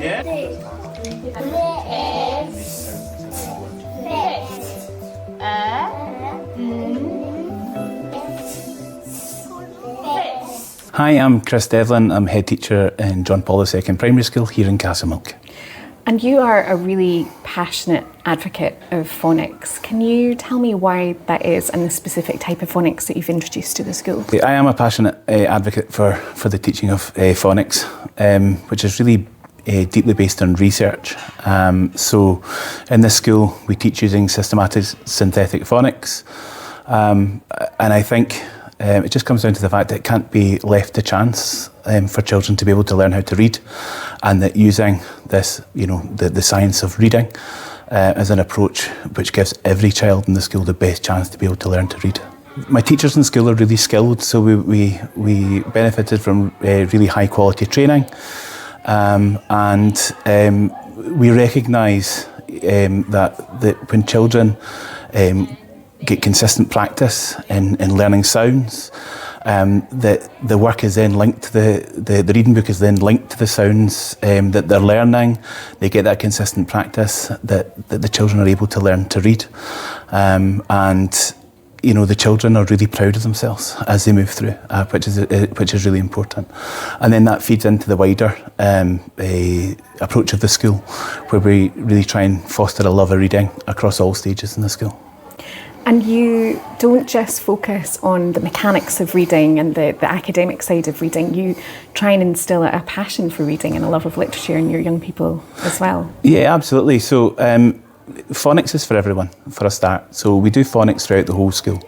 Hi, I'm Chris Devlin. I'm head teacher in John Paul II Primary School here in Castlemilk. And you are a really passionate advocate of phonics. Can you tell me why that is and the specific type of phonics that you've introduced to the school? I am a passionate advocate for the teaching of phonics, which is really deeply based on research. So in this school we teach using systematic synthetic phonics, and I think it just comes down to the fact that it can't be left to chance for children to be able to learn how to read, and that using this, the science of reading as an approach which gives every child in the school the best chance to be able to learn to read. My teachers in school are really skilled, so we benefited from really high quality training, and we recognise that when children get consistent practice in learning sounds, that the work is then linked to the reading book is then linked to the sounds that they're learning. They get that consistent practice that the children are able to learn to read, and the children are really proud of themselves as they move through, which is really important. And then that feeds into the wider approach of the school, where we really try and foster a love of reading across all stages in the school. And you don't just focus on the mechanics of reading and the academic side of reading. You try and instill a passion for reading and a love of literature in your young people as well. Yeah, absolutely. So phonics is for everyone, for a start. So we do phonics throughout the whole school.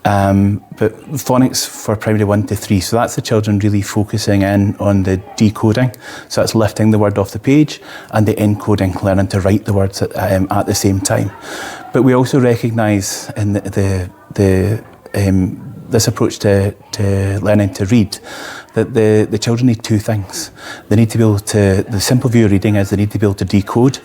But phonics for primary 1 to 3, so that's the children really focusing in on the decoding, so that's lifting the word off the page, and the encoding, learning to write the words at the same time. But we also recognise in this approach to learning to read that the children need two things. They need to be able to, the simple view of reading is they need to be able to decode,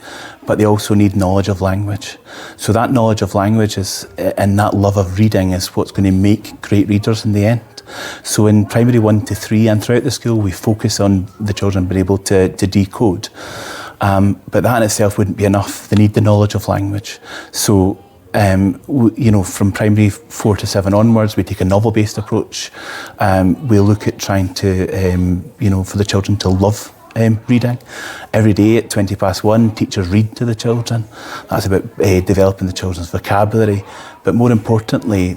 but they also need knowledge of language. So that knowledge of language and that love of reading is what's going to make great readers in the end. So in primary 1 to 3 and throughout the school, we focus on the children being able to decode. But that in itself wouldn't be enough. They need the knowledge of language. So from primary 4 to 7 onwards, we take a novel-based approach. We look at trying to, for the children to love reading. Every day at 1:20 teachers read to the children. That's about developing the children's vocabulary. But more importantly,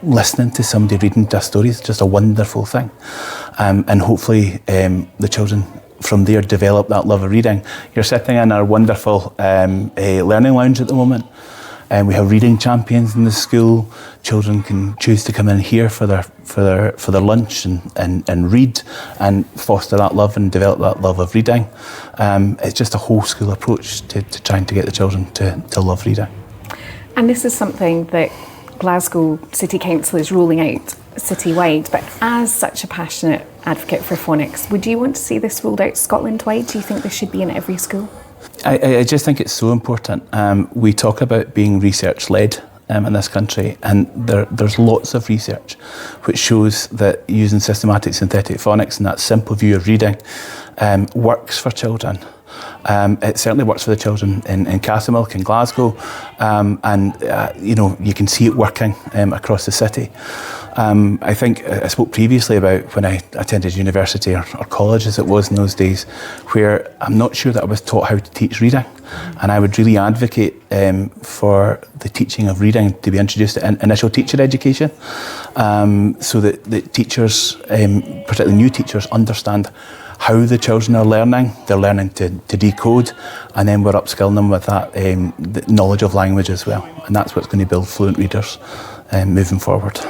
listening to somebody reading to a story is just a wonderful thing. And hopefully the children from there develop that love of reading. You're sitting in our wonderful learning lounge at the moment. We have reading champions in the school. Children can choose to come in here for their lunch and read and foster that love and develop that love of reading. It's just a whole school approach to trying to get the children to love reading. And this is something that Glasgow City Council is rolling out citywide, but as such a passionate advocate for phonics, would you want to see this rolled out Scotland-wide? Do you think this should be in every school? I just think it's so important. We talk about being research-led in this country, and there's lots of research which shows that using systematic synthetic phonics and that simple view of reading works for children. It certainly works for the children in Castlemilk and Glasgow, and you can see it working across the city. I think I spoke previously about when I attended university or college, as it was in those days, where I'm not sure that I was taught how to teach reading, and I would really advocate for the teaching of reading to be introduced in initial teacher education, so that the teachers, particularly new teachers, understand how the children are learning. They're learning to decode, and then we're upskilling them with that the knowledge of language as well, and that's what's going to build fluent readers moving forward.